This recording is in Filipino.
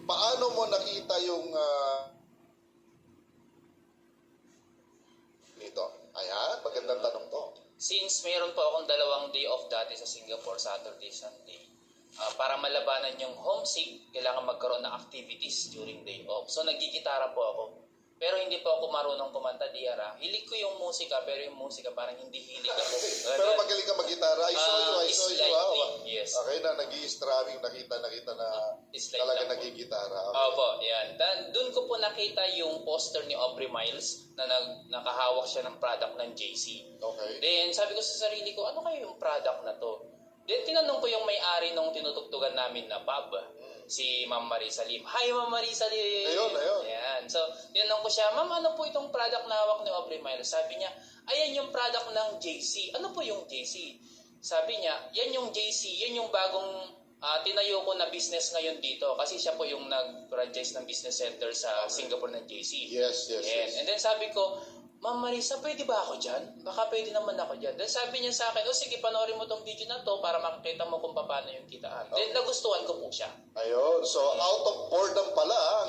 paano mo nakita yung ito? Ayan, magandang tanong to. Since mayroon po akong 2 day off dati sa Singapore, Saturday, Sunday, para malabanan yung homesick, kailangan magkaroon ng activities during day off. So, nagigitara po ako. Pero hindi po ako marunong kumanta, Diara. Hilig ko yung musika, pero yung musika parang hindi hilig ako. Pero magaling ka mag-gitara. I saw you. Slightly, yes. Okay na, nag-i-strumming, nakita na Slight talaga lang po. nagigitara. Okay. Opo, yan. Doon ko po nakita yung poster ni Aubrey Miles na nakahawak siya ng product ng JC. Okay. Then, sabi ko sa sarili ko, ano kayo yung product na to? Then, tinanong ko yung may-ari nung tinutugtugan namin na pub, si Ma'am Marisa Lim. Hi, Ma'am Marisa Lim! Ayun. Ayan. So, tinanong ko siya, Ma'am, ano po itong product na hawak ni Aubrey Miles? Sabi niya, ayan yung product ng JC. Ano po yung JC? Sabi niya, yan yung JC, yan yung bagong tinayo ko na business ngayon dito. Kasi siya po yung nag-franchise ng business center sa Singapore ng JC. Yes. And then sabi ko, Ma'am Marisa, pwede ba ako dyan? Baka pwede naman ako dyan. Then sabi niya sa akin, sige, panoorin mo tong video na to para makikita mo kung paano yung kitaan. Then nagustuhan ko po siya. Ayun. So, out of boredom pala,